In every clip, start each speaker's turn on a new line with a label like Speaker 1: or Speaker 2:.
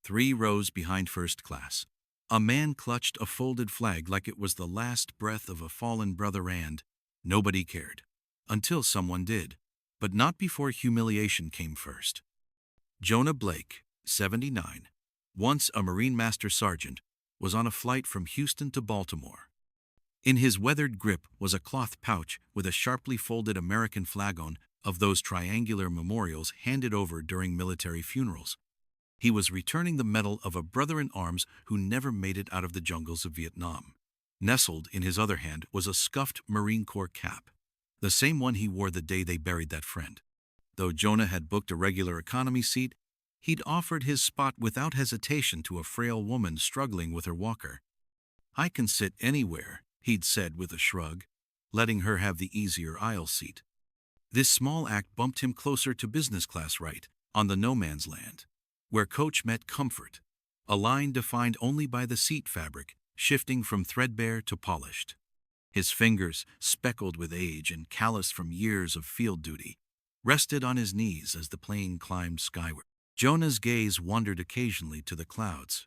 Speaker 1: 3 rows behind first class. A man clutched a folded flag like it was the last breath of a fallen brother, and nobody cared. Until someone did. But not before humiliation came first. Jonah Blake, 79, once a Marine Master Sergeant, was on a flight from Houston to Baltimore. In his weathered grip was a cloth pouch with a sharply folded American flag on, of those triangular memorials handed over during military funerals. He was returning the medal of a brother-in-arms who never made it out of the jungles of Vietnam. Nestled in his other hand was a scuffed Marine Corps cap, the same one he wore the day they buried that friend. Though Jonah had booked a regular economy seat, he'd offered his spot without hesitation to a frail woman struggling with her walker. "I can sit anywhere," he'd said with a shrug, letting her have the easier aisle seat. This small act bumped him closer to business class right, on the no man's land, where coach met comfort, a line defined only by the seat fabric, shifting from threadbare to polished. His fingers, speckled with age and calloused from years of field duty, rested on his knees as the plane climbed skyward. Jonah's gaze wandered occasionally to the clouds,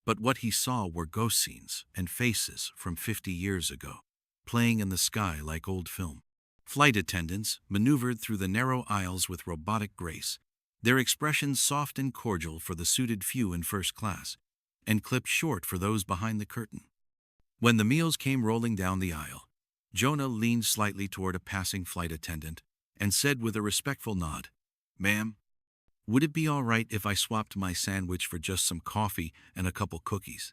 Speaker 1: but what he saw were ghost scenes and faces from 50 years ago, playing in the sky like old film. Flight attendants maneuvered through the narrow aisles with robotic grace, their expressions soft and cordial for the suited few in first class, and clipped short for those behind the curtain. When the meals came rolling down the aisle, Jonah leaned slightly toward a passing flight attendant and said with a respectful nod, "Ma'am, would it be all right if I swapped my sandwich for just some coffee and a couple cookies?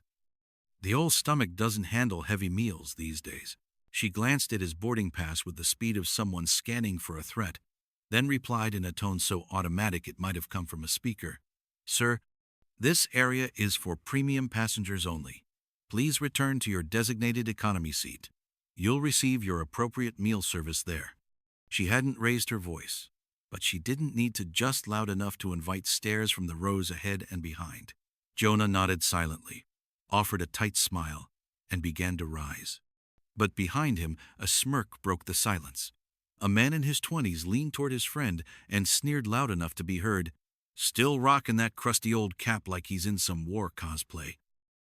Speaker 1: The old stomach doesn't handle heavy meals these days." She glanced at his boarding pass with the speed of someone scanning for a threat, then replied in a tone so automatic it might have come from a speaker, "Sir, this area is for premium passengers only. Please return to your designated economy seat. You'll receive your appropriate meal service there." She hadn't raised her voice, but she didn't need to just loud enough to invite stares from the rows ahead and behind. Jonah nodded silently, offered a tight smile, and began to rise. But behind him, a smirk broke the silence. A man in his 20s leaned toward his friend and sneered loud enough to be heard, "Still rocking that crusty old cap like he's in some war cosplay."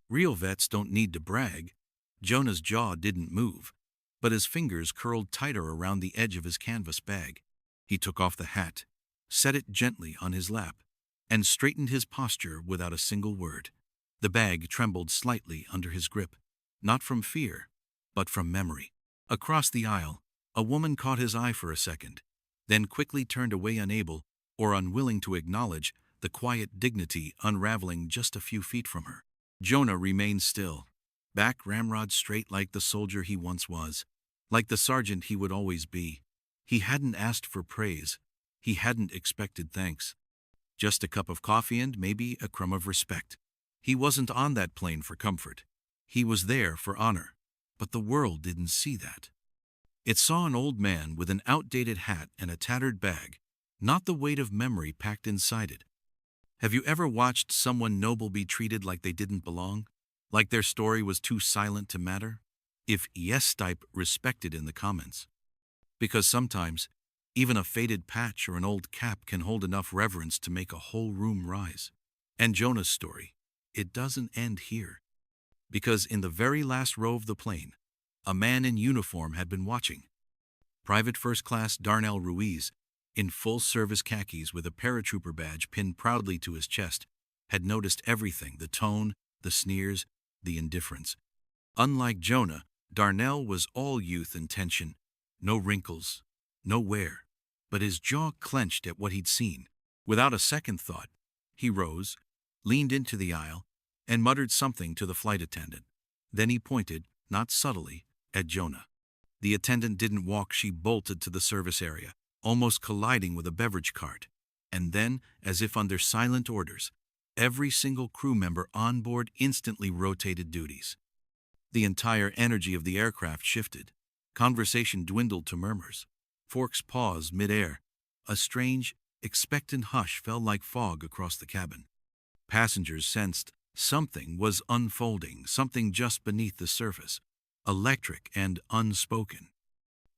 Speaker 1: Real vets don't need to brag. Jonah's jaw didn't move, but his fingers curled tighter around the edge of his canvas bag. He took off the hat, set it gently on his lap, and straightened his posture without a single word. The bag trembled slightly under his grip, not from fear, but from memory. Across the aisle, a woman caught his eye for a second, then quickly turned away, unable or unwilling to acknowledge the quiet dignity unraveling just a few feet from her. Jonah remained still, back ramrod straight like the soldier he once was, like the sergeant he would always be. He hadn't asked for praise. He hadn't expected thanks. Just a cup of coffee and maybe a crumb of respect. He wasn't on that plane for comfort. He was there for honor. But the world didn't see that. It saw an old man with an outdated hat and a tattered bag, not the weight of memory packed inside it. Have you ever watched someone noble be treated like they didn't belong? Like their story was too silent to matter? If yes, type respected in the comments. Because sometimes, even a faded patch or an old cap can hold enough reverence to make a whole room rise. And Jonah's story, it doesn't end here. Because in the very last row of the plane, a man in uniform had been watching. Private First Class Darnell Ruiz, in full-service khakis with a paratrooper badge pinned proudly to his chest, had noticed everything: the tone, the sneers, the indifference. Unlike Jonah, Darnell was all youth and tension, no wrinkles, no wear, but his jaw clenched at what he'd seen. Without a second thought, he rose, leaned into the aisle, and muttered something to the flight attendant. Then he pointed, not subtly, at Jonah. The attendant didn't walk, she bolted to the service area, almost colliding with a beverage cart. And then, as if under silent orders, every single crew member on board instantly rotated duties. The entire energy of the aircraft shifted. Conversation dwindled to murmurs. Forks paused mid-air. A strange, expectant hush fell like fog across the cabin. Passengers sensed something was unfolding, something just beneath the surface, electric and unspoken.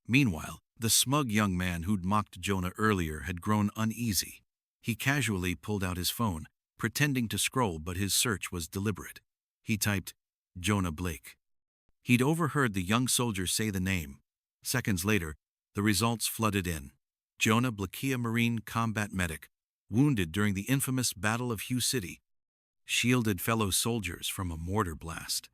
Speaker 1: Meanwhile, the smug young man who'd mocked Jonah earlier had grown uneasy. He casually pulled out his phone, pretending to scroll, but his search was deliberate. He typed, Jonah Blake. He'd overheard the young soldier say the name. Seconds later, the results flooded in. Jonah Blake, Marine combat medic, wounded during the infamous Battle of Hugh City, shielded fellow soldiers from a mortar blast.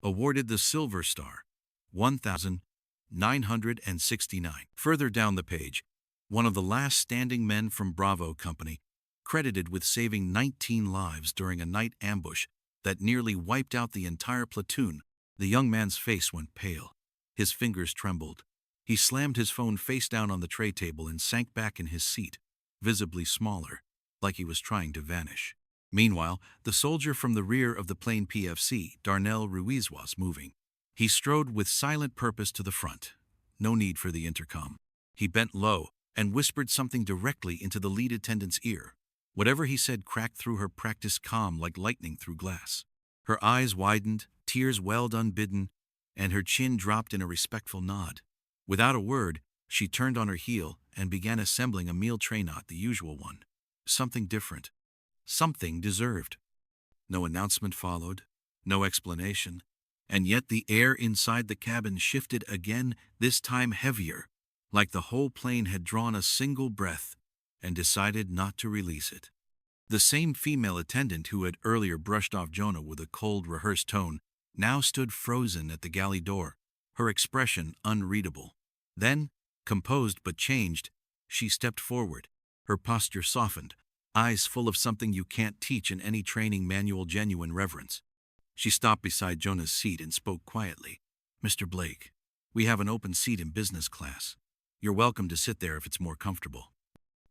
Speaker 1: Awarded the Silver Star, 1,969. Further down the page, one of the last standing men from Bravo Company, credited with saving 19 lives during a night ambush that nearly wiped out the entire platoon. The young man's face went pale. His fingers trembled. He slammed his phone face down on the tray table and sank back in his seat, visibly smaller, like he was trying to vanish. Meanwhile, the soldier from the rear of the plane PFC, Darnell Ruiz, was moving. He strode with silent purpose to the front. No need for the intercom. He bent low and whispered something directly into the lead attendant's ear. Whatever he said cracked through her practiced calm like lightning through glass. Her eyes widened, tears welled unbidden, and her chin dropped in a respectful nod. Without a word, she turned on her heel and began assembling a meal tray, not the usual one. Something different. Something deserved. No announcement followed, no explanation, and yet the air inside the cabin shifted again, this time heavier, like the whole plane had drawn a single breath and decided not to release it. The same female attendant who had earlier brushed off Jonah with a cold, rehearsed tone now stood frozen at the galley door, her expression unreadable. Then, composed but changed, she stepped forward, her posture softened, eyes full of something you can't teach in any training manual, genuine reverence. She stopped beside Jonah's seat and spoke quietly. Mr. Blake, we have an open seat in business class. You're welcome to sit there if it's more comfortable.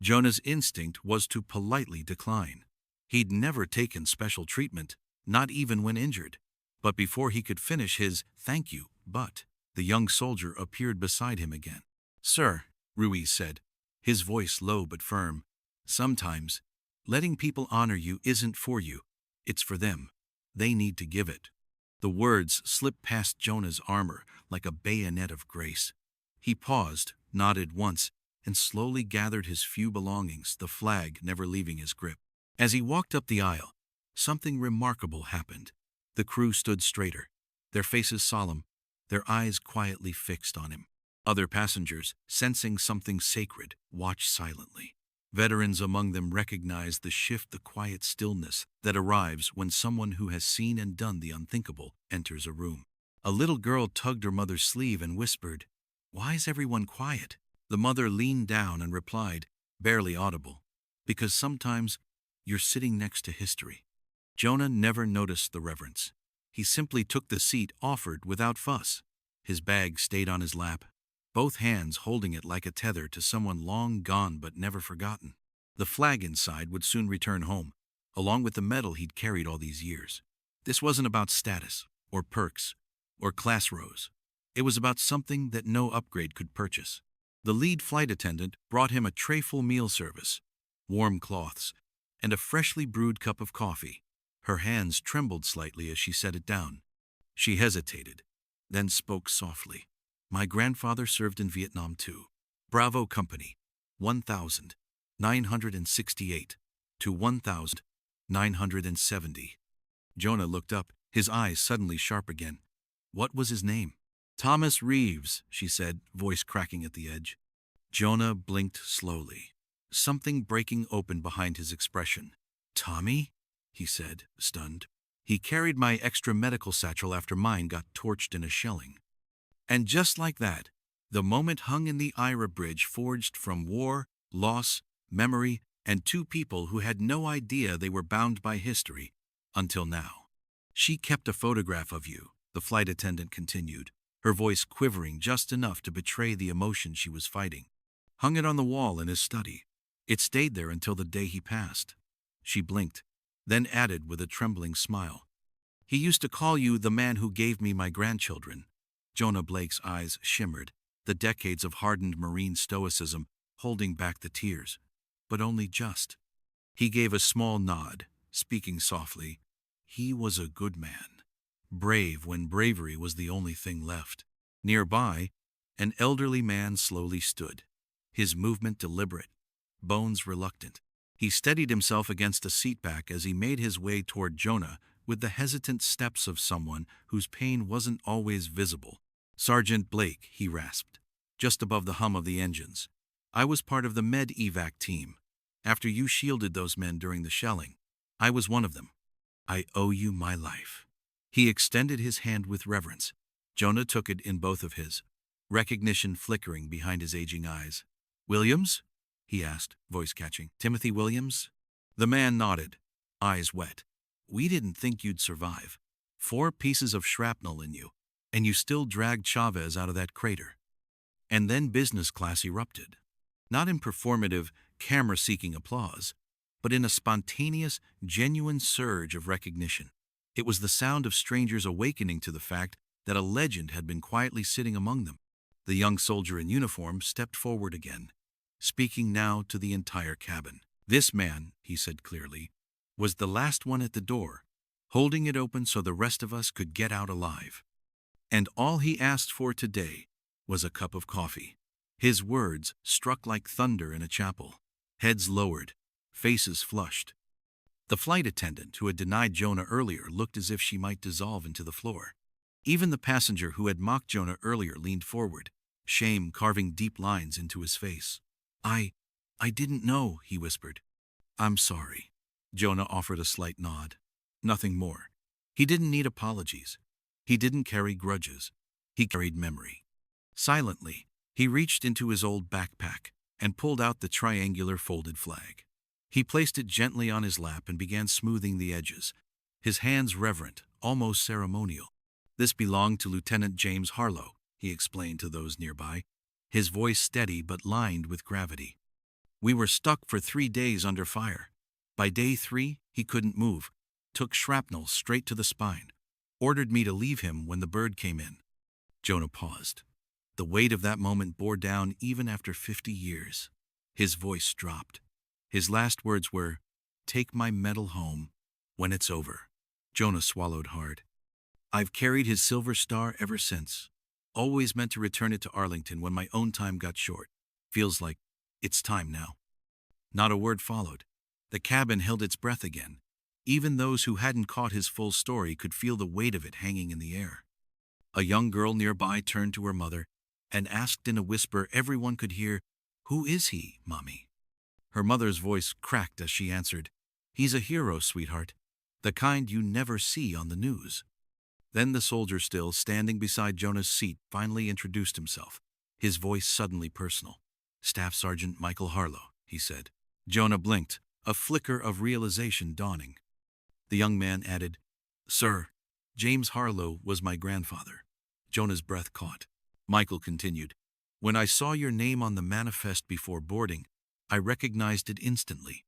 Speaker 1: Jonah's instinct was to politely decline. He'd never taken special treatment, not even when injured. But before he could finish his thank you, the young soldier appeared beside him again. Sir, Ruiz said, his voice low but firm, sometimes, letting people honor you isn't for you, it's for them. They need to give it. The words slipped past Jonah's armor like a bayonet of grace. He paused, nodded once, and slowly gathered his few belongings, the flag never leaving his grip. As he walked up the aisle, something remarkable happened. The crew stood straighter, their faces solemn, their eyes quietly fixed on him. Other passengers, sensing something sacred, watched silently. Veterans among them recognized the shift, the quiet stillness that arrives when someone who has seen and done the unthinkable enters a room. A little girl tugged her mother's sleeve and whispered, "Why is everyone quiet?" The mother leaned down and replied, barely audible, "Because sometimes you're sitting next to history." Jonah never noticed the reverence. He simply took the seat offered without fuss. His bag stayed on his lap, both hands holding it like a tether to someone long gone but never forgotten. The flag inside would soon return home, along with the medal he'd carried all these years. This wasn't about status, or perks, or class rows. It was about something that no upgrade could purchase. The lead flight attendant brought him a trayful meal service, warm cloths, and a freshly brewed cup of coffee. Her hands trembled slightly as she set it down. She hesitated, then spoke softly. "My grandfather served in Vietnam too. Bravo Company, 1,968 to 1,970. Jonah looked up, his eyes suddenly sharp again. What was his name? "Thomas Reeves," she said, voice cracking at the edge. Jonah blinked slowly, something breaking open behind his expression. "Tommy?" he said, stunned. "He carried my extra medical satchel after mine got torched in a shelling." And just like that, the moment hung in the Ira Bridge, forged from war, loss, memory, and two people who had no idea they were bound by history, until now. "She kept a photograph of you," the flight attendant continued, her voice quivering just enough to betray the emotion she was fighting. "Hung it on the wall in his study. It stayed there until the day he passed." She blinked, then added with a trembling smile, "He used to call you the man who gave me my grandchildren." Jonah Blake's eyes shimmered, the decades of hardened Marine stoicism holding back the tears, but only just. He gave a small nod, speaking softly. "He was a good man, brave when bravery was the only thing left." Nearby, an elderly man slowly stood, his movement deliberate, bones reluctant. He steadied himself against a seatback as he made his way toward Jonah with the hesitant steps of someone whose pain wasn't always visible. "Sergeant Blake," he rasped, just above the hum of the engines. "I was part of the med evac team. After you shielded those men during the shelling, I was one of them. I owe you my life." He extended his hand with reverence. Jonah took it in both of his, recognition flickering behind his aging eyes. "Williams?" he asked, voice catching. "Timothy Williams?" The man nodded, eyes wet. "We didn't think you'd survive. 4 pieces of shrapnel in you, and you still dragged Chavez out of that crater." And then business class erupted. Not in performative, camera-seeking applause, but in a spontaneous, genuine surge of recognition. It was the sound of strangers awakening to the fact that a legend had been quietly sitting among them. The young soldier in uniform stepped forward again, speaking now to the entire cabin. "This man," he said clearly, "was the last one at the door, holding it open so the rest of us could get out alive. And all he asked for today was a cup of coffee." His words struck like thunder in a chapel. Heads lowered, faces flushed. The flight attendant who had denied Jonah earlier looked as if she might dissolve into the floor. Even the passenger who had mocked Jonah earlier leaned forward, shame carving deep lines into his face. I didn't know," he whispered. "I'm sorry." Jonah offered a slight nod. Nothing more. He didn't need apologies. He didn't carry grudges. He carried memory. Silently, he reached into his old backpack and pulled out the triangular folded flag. He placed it gently on his lap and began smoothing the edges, his hands reverent, almost ceremonial. "This belonged to Lieutenant James Harlow," he explained to those nearby, his voice steady but lined with gravity. "We were stuck for 3 days under fire. By day 3, he couldn't move, took shrapnel straight to the spine, ordered me to leave him when the bird came in." Jonah paused. The weight of that moment bore down even after 50 years. His voice dropped. His last words were, "Take my medal home when it's over." Jonah swallowed hard. "I've carried his silver star ever since. Always meant to return it to Arlington when my own time got short. Feels like it's time now." Not a word followed. The cabin held its breath again. Even those who hadn't caught his full story could feel the weight of it hanging in the air. A young girl nearby turned to her mother and asked in a whisper everyone could hear, "Who is he, Mommy?" Her mother's voice cracked as she answered, "He's a hero, sweetheart. The kind you never see on the news." Then the soldier still standing beside Jonah's seat finally introduced himself, his voice suddenly personal. "Staff Sergeant Michael Harlow," he said. Jonah blinked, a flicker of realization dawning. The young man added, "Sir, James Harlow was my grandfather." Jonah's breath caught. Michael continued, "When I saw your name on the manifest before boarding, I recognized it instantly.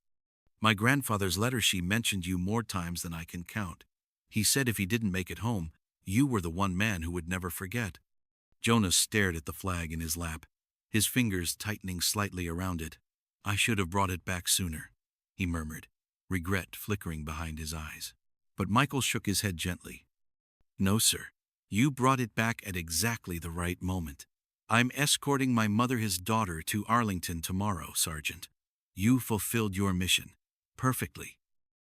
Speaker 1: My grandfather's letter sheet mentioned you more times than I can count. He said if he didn't make it home, you were the one man who would never forget." Jonah stared at the flag in his lap, his fingers tightening slightly around it. "I should have brought it back sooner," he murmured, regret flickering behind his eyes. But Michael shook his head gently. "No, sir. You brought it back at exactly the right moment. I'm escorting my mother, his daughter, to Arlington tomorrow, Sergeant. You fulfilled your mission perfectly."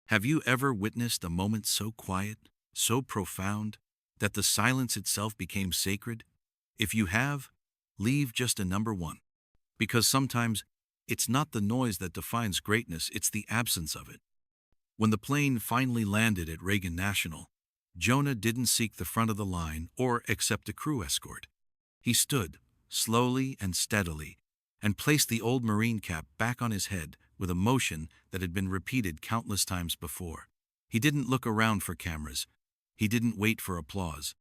Speaker 1: Have you ever witnessed a moment so quiet, so profound, that the silence itself became sacred? If you have, leave just a number 1. Because sometimes it's not the noise that defines greatness, it's the absence of it. When the plane finally landed at Reagan National, Jonah didn't seek the front of the line or accept a crew escort. He stood, slowly and steadily, and placed the old Marine cap back on his head with a motion that had been repeated countless times before. He didn't look around for cameras. He didn't wait for applause.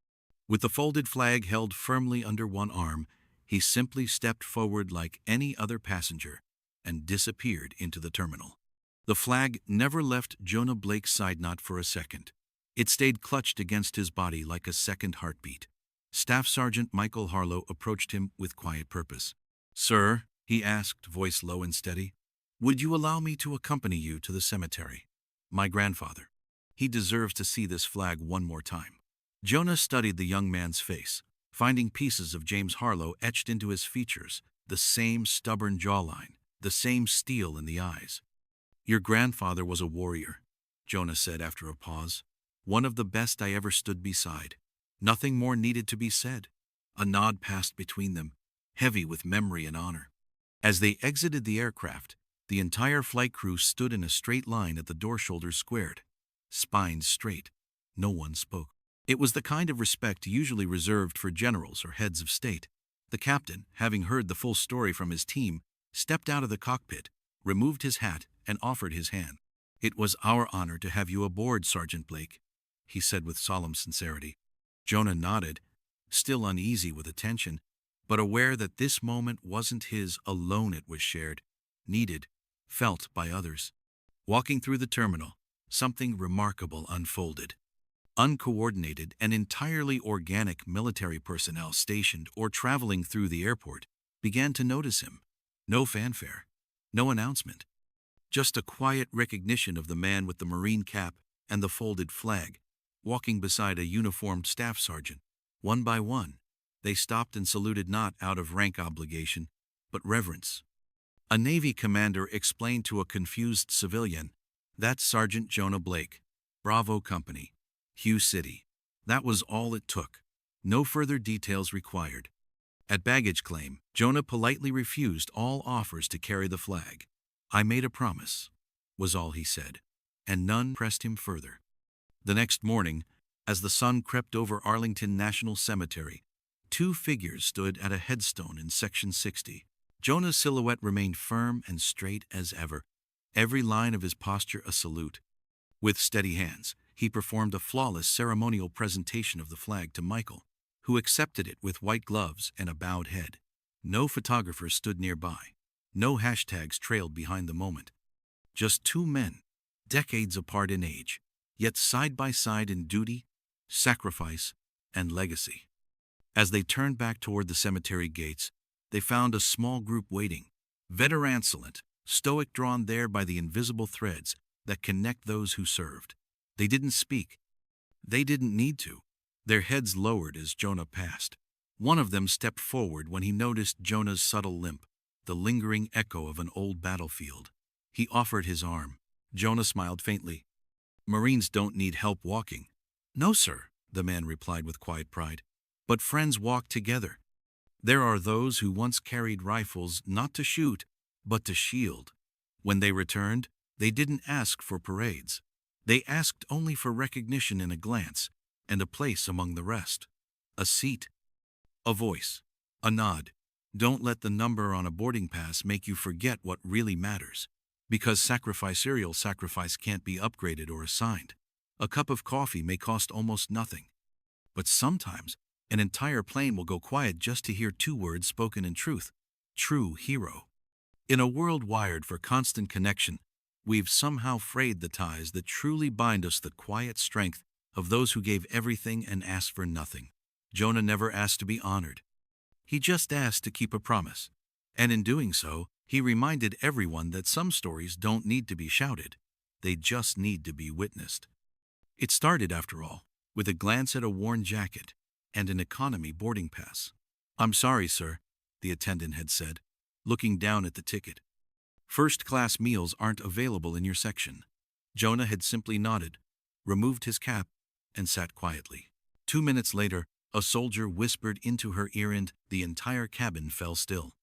Speaker 1: With the folded flag held firmly under one arm, he simply stepped forward like any other passenger and disappeared into the terminal. The flag never left Jonah Blake's side, not for a second. It stayed clutched against his body like a second heartbeat. Staff Sergeant Michael Harlow approached him with quiet purpose. "Sir," he asked, voice low and steady, "would you allow me to accompany you to the cemetery? My grandfather. He deserves to see this flag one more time." Jonah studied the young man's face, finding pieces of James Harlow etched into his features, the same stubborn jawline, the same steel in the eyes. Your grandfather was a warrior, Jonah said after a pause. One of the best I ever stood beside. Nothing more needed to be said. A nod passed between them, heavy with memory and honor. As they exited the aircraft, the entire flight crew stood in a straight line at the door, shoulders squared, spines straight. No one spoke. It was the kind of respect usually reserved for generals or heads of state. The captain, having heard the full story from his team, stepped out of the cockpit, removed his hat, and offered his hand. "It was our honor to have you aboard, Sergeant Blake," he said with solemn sincerity. Jonah nodded, still uneasy with attention, but aware that this moment wasn't his alone. It was shared, needed, felt by others. Walking through the terminal, something remarkable unfolded. Uncoordinated and entirely organic military personnel stationed or traveling through the airport began to notice him. No fanfare, no announcement. Just a quiet recognition of the man with the Marine cap and the folded flag, walking beside a uniformed staff sergeant. One by one, they stopped and saluted, not out of rank obligation, but reverence. A Navy commander explained to a confused civilian, "That's Sergeant Jonah Blake, Bravo Company, Hugh City." That was all it took. No further details required. At baggage claim, Jonah politely refused all offers to carry the flag. "I made a promise," was all he said, and none pressed him further. The next morning, as the sun crept over Arlington National Cemetery, two figures stood at a headstone in Section 60. Jonah's silhouette remained firm and straight as ever, every line of his posture a salute. With steady hands, he performed a flawless ceremonial presentation of the flag to Michael, who accepted it with white gloves and a bowed head. No photographers stood nearby. No hashtags trailed behind the moment. Just two men, decades apart in age, yet side by side in duty, sacrifice, and legacy. As they turned back toward the cemetery gates, they found a small group waiting, veteran-silent, stoic, drawn there by the invisible threads that connect those who served. They didn't speak. They didn't need to. Their heads lowered as Jonah passed. One of them stepped forward when he noticed Jonah's subtle limp, the lingering echo of an old battlefield. He offered his arm. Jonah smiled faintly. "Marines don't need help walking." "No, sir," the man replied with quiet pride. "But friends walk together. There are those who once carried rifles not to shoot, but to shield. When they returned, they didn't ask for parades. They asked only for recognition in a glance, and a place among the rest. A seat, a voice, a nod. Don't let the number on a boarding pass make you forget what really matters. Because sacrificial sacrifice can't be upgraded or assigned. A cup of coffee may cost almost nothing. But sometimes, an entire plane will go quiet just to hear two words spoken in truth. True hero. In a world wired for constant connection, we've somehow frayed the ties that truly bind us, the quiet strength of those who gave everything and asked for nothing. Jonah never asked to be honored. He just asked to keep a promise. And in doing so, he reminded everyone that some stories don't need to be shouted. They just need to be witnessed. It started, after all, with a glance at a worn jacket and an economy boarding pass. "I'm sorry, sir," the attendant had said, looking down at the ticket. "First-class meals aren't available in your section." Jonah had simply nodded, removed his cap, and sat quietly. 2 minutes later, a soldier whispered into her ear and the entire cabin fell still.